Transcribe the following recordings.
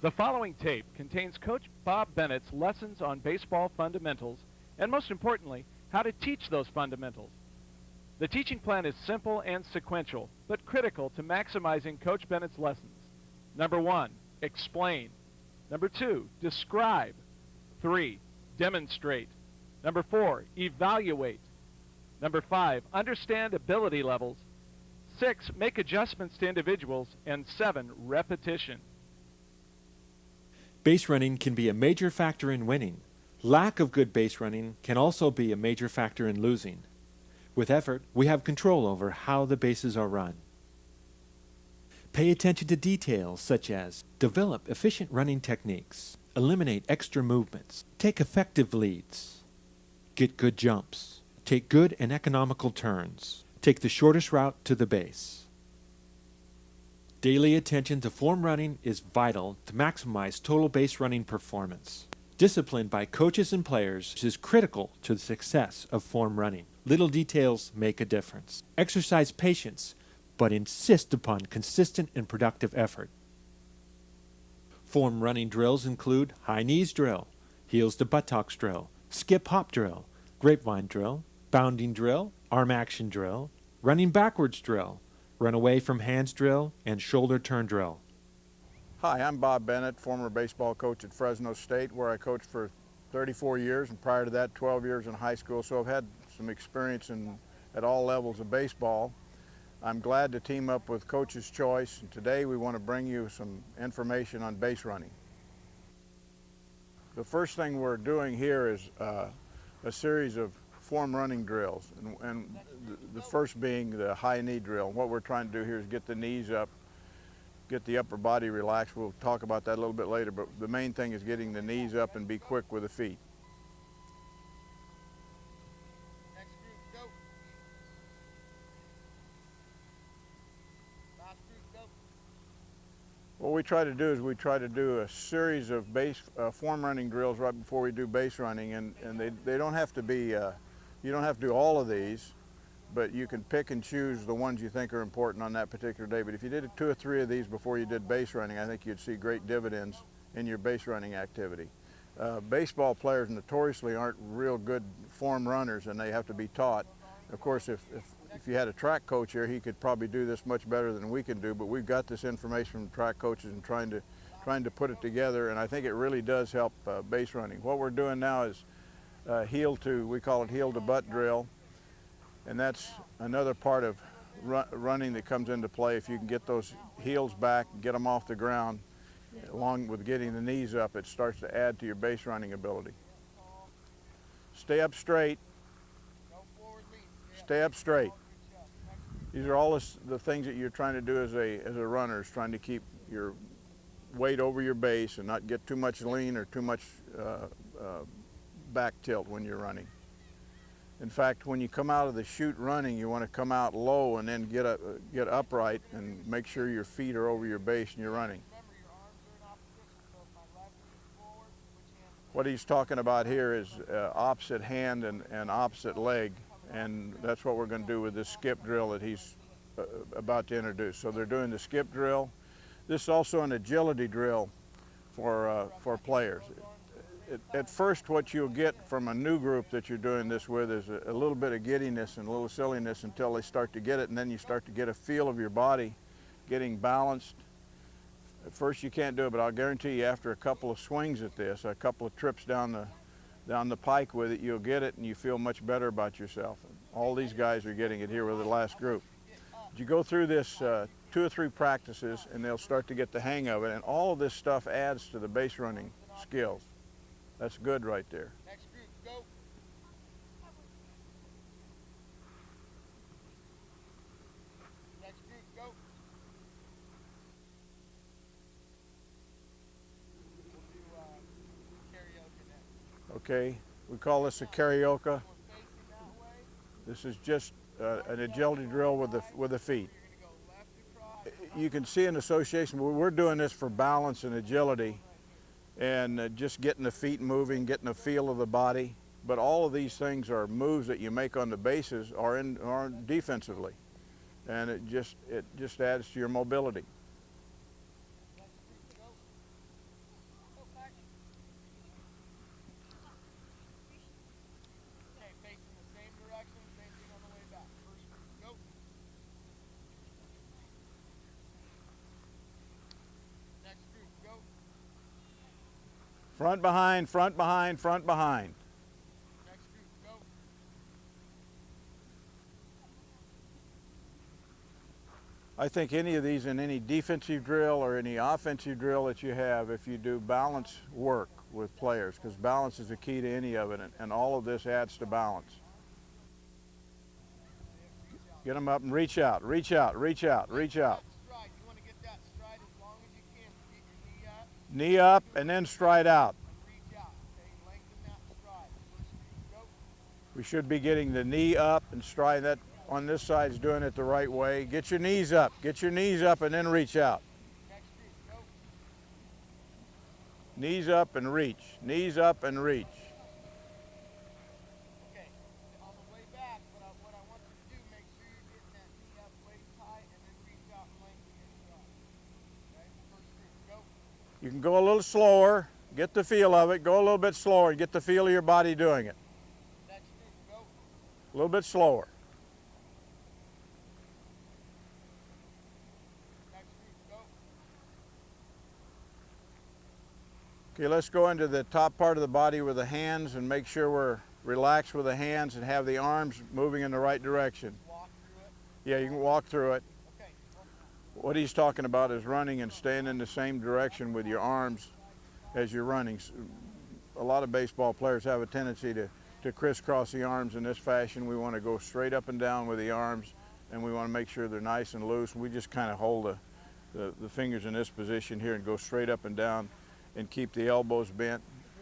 The following tape contains Coach Bob Bennett's lessons on baseball fundamentals and, most importantly, how to teach those fundamentals. The teaching plan is simple and sequential, but critical to maximizing Coach Bennett's lessons. Number 1, explain. Number 2, describe. 3, demonstrate. Number 4, evaluate. Number 5, understand ability levels. 6, make adjustments to individuals. And 7, repetition. Base running can be a major factor in winning. Lack of good base running can also be a major factor in losing. With effort, we have control over how the bases are run. Pay attention to details such as develop efficient running techniques, eliminate extra movements, take effective leads, get good jumps, take good and economical turns, take the shortest route to the base. Daily attention to form running is vital to maximize total base running performance. Discipline by coaches and players is critical to the success of form running. Little details make a difference. Exercise patience, but insist upon consistent and productive effort. Form running drills include high knees drill, heels to buttocks drill, skip hop drill, grapevine drill, bounding drill, arm action drill, running backwards drill, run away from hands drill, and shoulder turn drill. Hi, I'm Bob Bennett, former baseball coach at Fresno State, where I coached for 34 years, and prior to that 12 years in high school, so I've had some experience at all levels of baseball. I'm glad to team up with Coach's Choice, and today we want to bring you some information on base running. The first thing we're doing here is a series of form running drills, and the first being the high knee drill. What we're trying to do here is get the knees up, get the upper body relaxed. We'll talk about that a little bit later, but the main thing is getting the knees up and be quick with the feet. Next group, go. Last group, go. What we try to do is we try to do a series of form running drills right before we do base running, and they don't have to be, you don't have to do all of these, but you can pick and choose the ones you think are important on that particular day. But if you did 2 or 3 of these before you did base running, I think you'd see great dividends in your base running activity. Baseball players notoriously aren't real good form runners, and they have to be taught. Of course, if you had a track coach here, he could probably do this much better than we can do, but we've got this information from track coaches and trying to put it together, and I think it really does help base running. What we're doing now is we call it heel to butt drill, and that's another part of running that comes into play. If you can get those heels back, get them off the ground, along with getting the knees up, it starts to add to your base running ability. Stay up straight. Stay up straight. These are all the things that you're trying to do as a runner, is trying to keep your weight over your base and not get too much lean or too much back tilt when you're running. In fact, when you come out of the chute running, you want to come out low and then get upright and make sure your feet are over your base and you're running. What he's talking about here is opposite hand and opposite leg, and that's what we're going to do with this skip drill that he's about to introduce. So they're doing the skip drill. This is also an agility drill for players. At first, what you'll get from a new group that you're doing this with is a little bit of giddiness and a little silliness until they start to get it, and then you start to get a feel of your body getting balanced. At first you can't do it, but I'll guarantee you after a couple of swings at this, a couple of trips down the pike with it, you'll get it and you feel much better about yourself. And all these guys are getting it here with the last group. But you go through this 2 or 3 practices and they'll start to get the hang of it, and all of this stuff adds to the base running skills. That's good right there. Next group, go. Next group, go. We'll do karaoke next. Okay, we call this a karaoke. This is just an agility drill with the feet. You can see an association. We're doing this for balance and agility, and just getting the feet moving, getting a feel of the body. But all of these things are moves that you make on the bases are defensively, and it just adds to your mobility. Front, behind, front, behind, front, behind. Next group, go. I think any of these in any defensive drill or any offensive drill that you have, if you do balance work with players, because balance is the key to any of it, and all of this adds to balance. Get them up and reach out, reach out, reach out, reach out. Stride. You want to get that stride as long as you can. Get your knee up Knee up and then stride out. and reach out. Okay, lengthen that stride. First group, go. We should be getting the knee up and stride. That on this side is doing it the right way. Get your knees up, get your knees up and then reach out. Next group, go. Knees up and reach, knees up and reach. Okay, on the way back, what I want you to do, make sure you're getting that knee up waist high and then reach out and lengthen your stride. Okay, first group, go. You can go a little slower, get the feel of it. Go a little bit slower and get the feel of your body doing it. Next group, go. A little bit slower. Next group, go. Okay, let's go into the top part of the body with the hands and make sure we're relaxed with the hands and have the arms moving in the right direction. Walk through it. Yeah, you can walk through it. Okay, What he's talking about is running and staying in the same direction with your arms as you're running. A lot of baseball players have a tendency to crisscross the arms in this fashion. We want to go straight up and down with the arms, and we want to make sure they're nice and loose. We just kind of hold the fingers in this position here and go straight up and down and keep the elbows bent,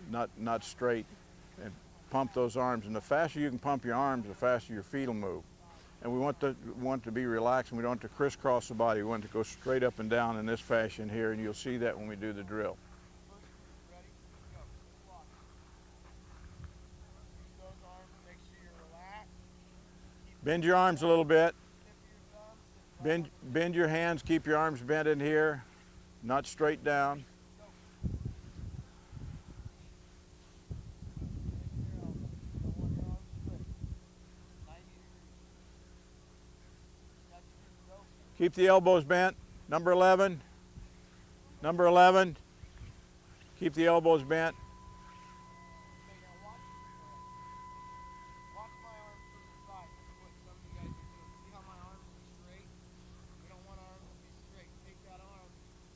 not straight, and pump those arms. And the faster you can pump your arms, the faster your feet will move. And we want to be relaxed, and we don't want to crisscross the body. We want to go straight up and down in this fashion here, and you'll see that when we do the drill. first group, ready, go. Walk. Use those arms, make sure you're relaxed. Bend your arms a little bit. Tip of your thumbs, Bend your hands, keep your arms bent in here, not straight down. Keep the elbows bent. Number 11. Number 11. Keep the elbows bent. Okay, now watch my arms to the side. This is what some of you guys are doing. See how my arms are straight? We don't want our arms to be straight. Take that arm,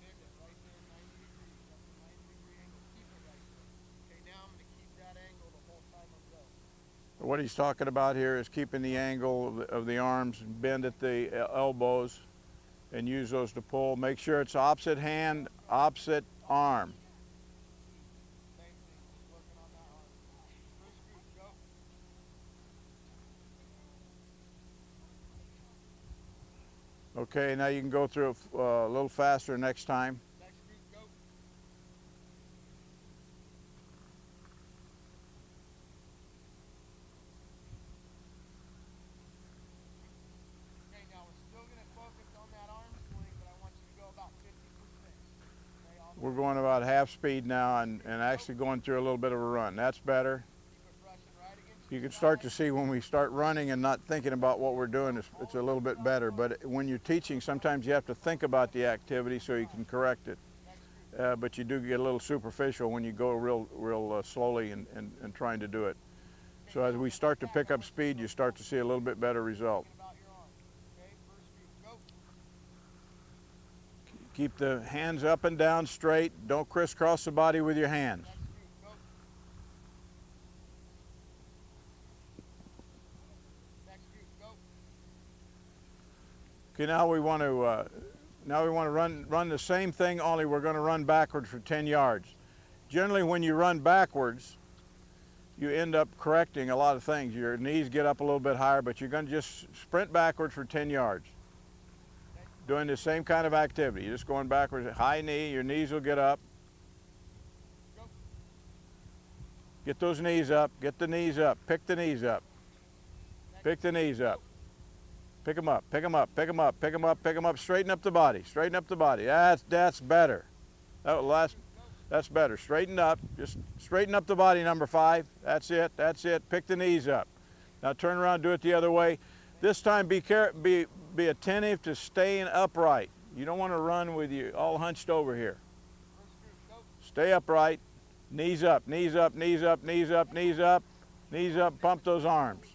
bend it right there 90 degrees. That's a 90-degree angle. Keep it right there. Okay, now I'm going to keep that angle the whole time I'm going. What he's talking about here is keeping the angle of the arms, bend at the elbows, and use those to pull. Make sure it's opposite hand, opposite arm. Same thing, just working on that arm. First group, go. Okay, now you can go through it a little faster next time. Next group, go. Okay, now we're still going to focus on that arm swing, but I want you to go about 50%. Okay, all the We're way. going about half speed now and actually going through a little bit of a run. That's better. Keep it brushing right against You your can start to side. see when we start running and not thinking about what we're doing, it's a little bit better. But when you're teaching, sometimes you have to think about the activity so you can correct it. But you do get a little superficial when you go real slowly and trying to do it. So as we start to pick up speed, you start to see a little bit better result. About your arm. Okay, first group, go. Keep the hands up and down straight. Don't crisscross the body with your hands. Next group, go. Next group, go. Okay, now we want to run the same thing, only we're going to run backwards for 10 yards. Generally, when you run backwards, you end up correcting a lot of things. Your knees get up a little bit higher, but you're going to just sprint backwards for 10 yards. Doing the same kind of activity. You're just going backwards, high knee, your knees will get up. Go. Get those knees up, get the knees up, pick the knees up. Pick the knees up. Pick them up, pick them up, pick them up, pick them up, pick them up. Straighten up the body, straighten up the body. That's better. That's better. Straighten up, just straighten up the body, number 5. That's it, that's it. Pick the knees up. Now turn around, do it the other way. This time be attentive to staying upright. You don't want to run with you all hunched over here. First group, go. Stay upright. Knees up, knees up, knees up, knees up, knees up, knees up, pump those arms.